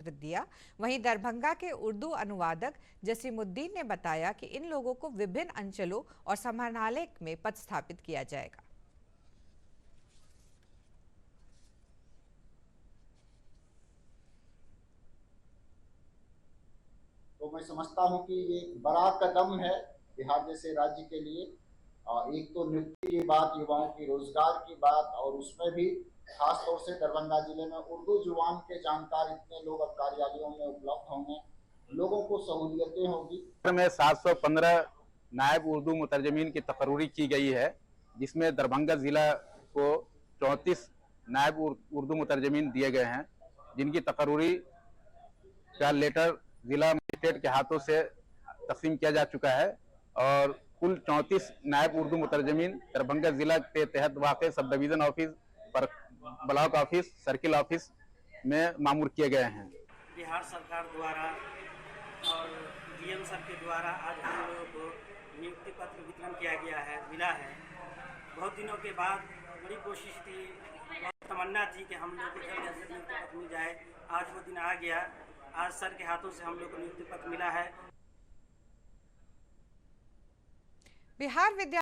दिया। वहीं दरभंगा के उर्दू अनुवादक जसीमुद्दीन ने बताया कि इन लोगों को विभिन्न अंचलों और समाहरणालय में पदस्थापित किया जाएगा। तो मैं समझता हूं कि ये एक बड़ा कदम है बिहार जैसे राज्य के लिए। एक तो नियुक्ति की बात, युवाओं की रोजगार की बात, और उसमें भी खास तौर से दरभंगा जिले में उर्दू जुबान के जानकार इतने लोग अब कार्यालयों में उपलब्ध होंगे, लोगों को सहूलियतें होगी। में 715 नायब उर्दू मुतरजमीन की तकर्री की गई है, जिसमें दरभंगा जिला को 34 नायब उर्दू मुतरजमीन दिए गए हैं, जिनकी तकर्री का लेटर जिला मजिस्ट्रेट के हाथों से तस्लीम किया जा चुका है। और कुल 34 नायब उर्दू मुतरजमीन दरभंगा जिला के तहत वाक़ सब डिवीजन ऑफिस पर ब्लॉक ऑफिस, सर्किल ऑफिस में मामूर किए गए हैं। बिहार सरकार द्वारा और डीएम सर के द्वारा आज हम लोगों को नियुक्ति पत्र वितरण किया गया है, मिला है। बहुत दिनों के बाद बड़ी कोशिश थी, बहुत तमन्ना थी कि हम लोग को जल्द से नियुक्ति पत्र मिल जाए। आज वो दिन आ गया। आज सर के हाथों से हम लोग को नियुक्ति पत्र मिला है। बिहार विद्या